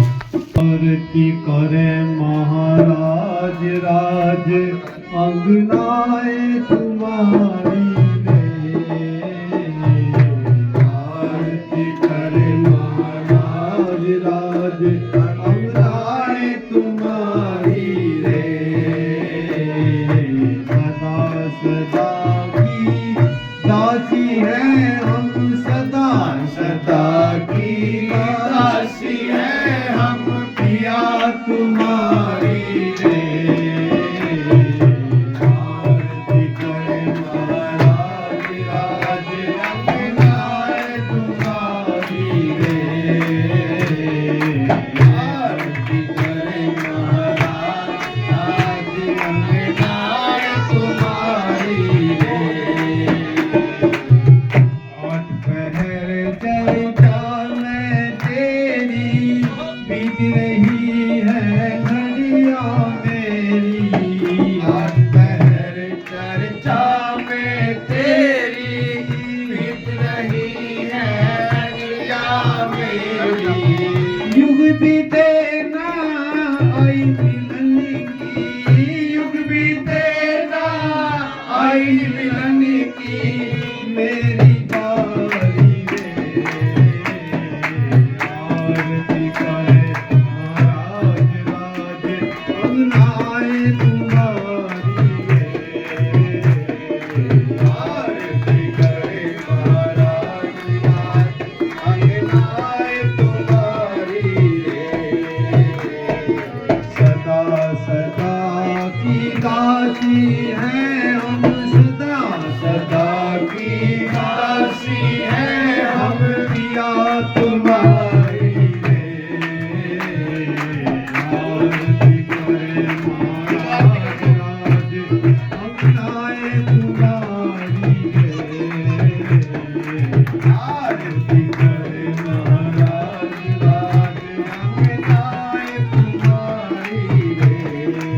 आरती करे महाराज राज अंगनाए तुम्हारी आरती करे महाराज राज अंगनाए तुम्हारी रे सदा सदा की दासी है हम सदा सदा की दासी है हम पिया तुम्हारी रे आरती करे महाराज राज अंगनाए तुम्हारी रे आरती करे महाराज राज अंगनाए तुम्हारी रे आठ पहर चर्चा में तेरी बीत रही है घड़ियां मेरी आठ पहर चर्चा में तेरी बीत रही है घड़ियां मेरी युग बीते ना आई मिलन की युग बीते ना आई मिलन की मेरी बारी रे आरती करे महाराज राज अंगनाए तुम्हारी रे आरती करे महाराज राज अंगनाए तुम्हारी रे सदा सदा की दासी है हम सदा सदा की दासी है हम पिया तुम्हारी रे आरती करे महाराज राज अंगनाए तुम्हारी रे आरती करे महाराज राज अंगनाए तुम्हारी रे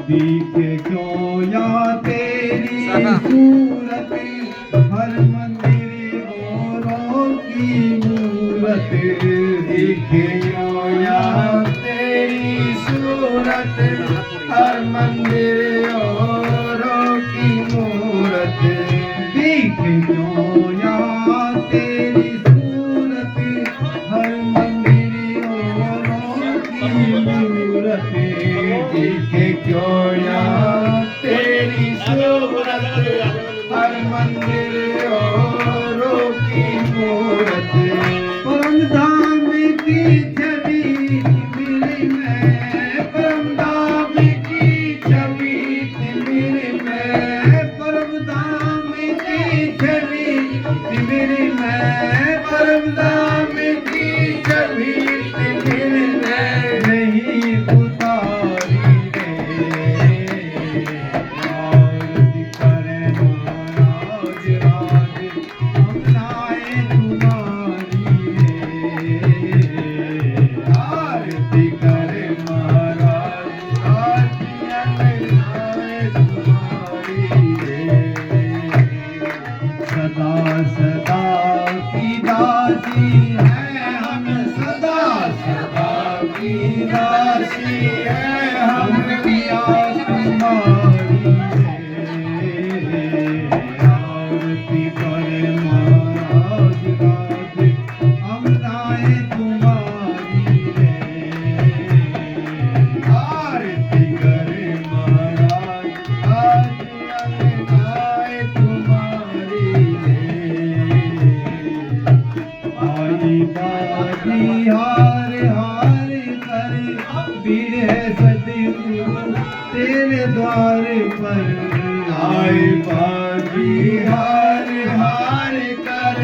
दिखे क्यों या तेरी सूरत हर मंदिर औरों की मूरत दिखे क्यों या तेरी सूरत हर मंदिर औरों की मूरत दिखे क्यों या तेरी सूरत हर मंदिर औरों की मूरत दिखे क्यों या तेरी सूरत हर मंदिर औरों की मूरत परम धाम की छवि मेरे में परम धाम की छवि मेरे में परम धाम की छवि मेरे में परम धाम की छवि मेरे में नहीं उतारी रे आरती करे महाराज राज अंगनाए तुम्हारी रे आरती करे महाराज राज अंगनाए तुम्हारी रे सदा सदा की दासी है हम सदा सदा की दासी है हम पिया तुम्हारी रे आरती करे महाराज राज अंगनाए तुम्हारी रे आरती करे महाराज राज अंगनाए तुम्हारी रे आई बाजी हार हार कर भीड़ है सतगुरु तेरे द्वार पर आई बाजी हार हार कर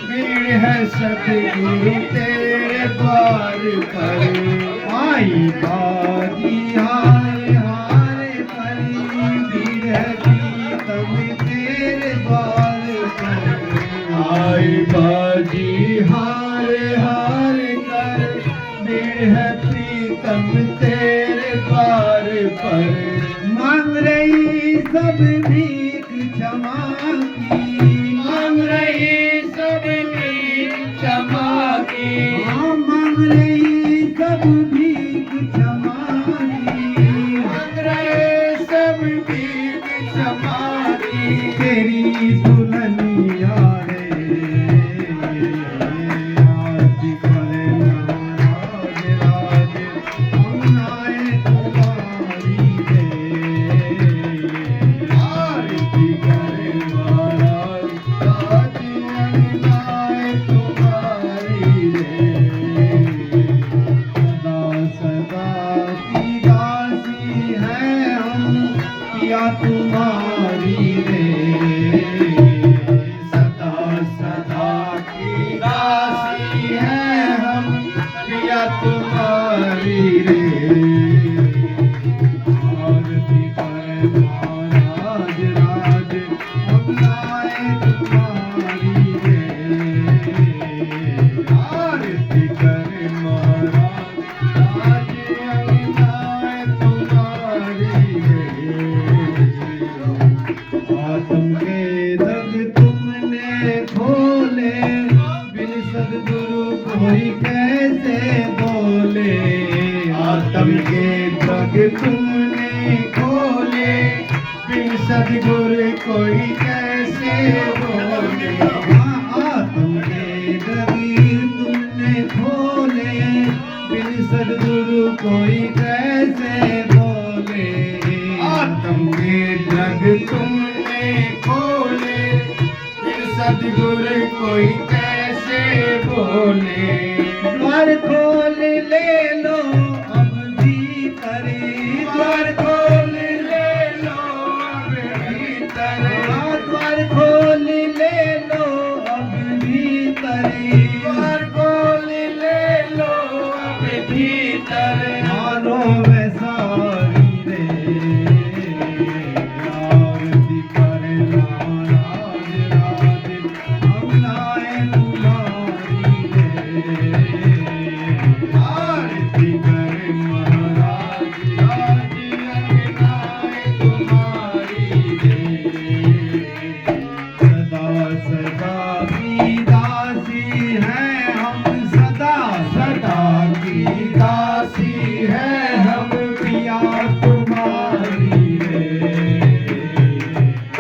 भीड़ है सतगुरु तेरे द्वार पर आई बाजी हार हार कर भीड़ है प्रीतम तेरे द्वार पर आई बाजी हार हार कर भीड़ है प्रीतम तेरे द्वार पर मांग रही सब भीख क्षमा की, मांग रही सब भीख क्षमा की, हाँ मांग रही सब भीख क्षमा की, मांग रहे सब भीख क्षमा की। तेरी दुल्हनिया तुम्हारी रे, सदा सदा की दासी है हम, पिया तुम्हारी रे। आरती करे महाराज राज, हम लाए तुम्हारी रे। आरती करे महाराज राज, हम लाए तुम्हारी रे। आत्म के रग तुमने खोले, बिन सद्गुरु कोई कैसे बोले। आत्म के रग तुमने खोले, बिन सद्गुरु कोई कैसे बोले। आत्म के रग तुमने खोले, बिन सद्गुरु कोई कैसे बोले। आत्म के रग तुमने खोले, फिर सद्गुरु कोई कैसे बोले। द्वार खोल ले लो अब भीतर, द्वार खोल ले लो अब भीतर, द्वार खोल ले लो अब भीतर, द्वार खोल ले लो अब भीतर। मानो में सारी रे, आरती करे महाराज राज, हम लाए तुम्हारी रे। आरती करे महाराज राज, हम लाए तुम्हारी रे। सदा सदा की दासी है हम, सदा सदा की दासी है हम, पिया तुम्हारी रे।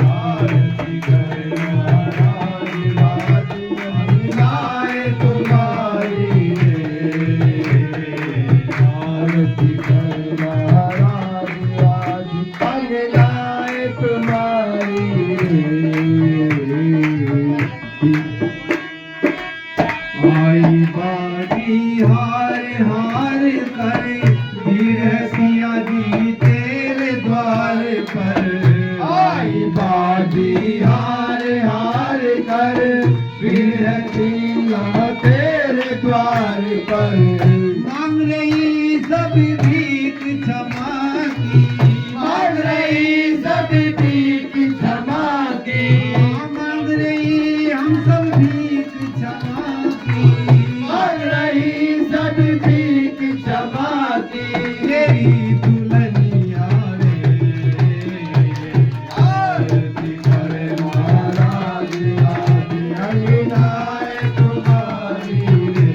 आरती करे महाराज राज, हम लाए तुम्हारी रे। आरती करे महाराज राज, हम लाए तुम्हारी रे। आई बाजी हार हार करे, धीर सिया जी तेरे द्वार पर। आई बाजी हार हार कर, धीर सिया तेरे द्वार पर। मांग रही सब भीख क्षमा की, मांग रही सब भीख क्षमा की, मांग रही हम सब भीख क्षमा की, मांग रही सब भीख क्षमा की। तेरी दुल्हनिया रे, आरती करे महाराज राज, हम लाए तुम्हारी रे।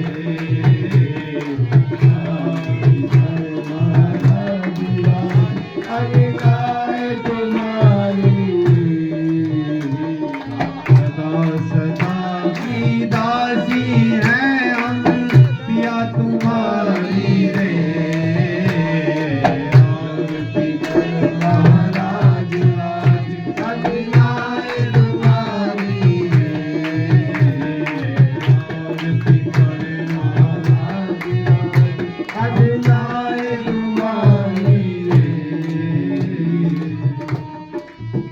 आरती करे महाराज राज, हम लाए तुम्हारी रे। सदा सदा की दासी है हम, पिया तुम्हारी रे। आरती करे महाराज राज, हम लाए तुम्हारी रे। आरती करे महाराज राज, हम लाए तुम्हारी रे।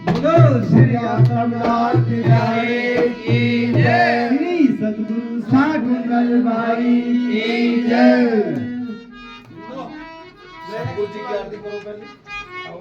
बोलो श्री आत्मनाथ की जय, श्री सद्गुरु साधु दरबारी की जय। गुरु जी की आरती करो पहले। आओ।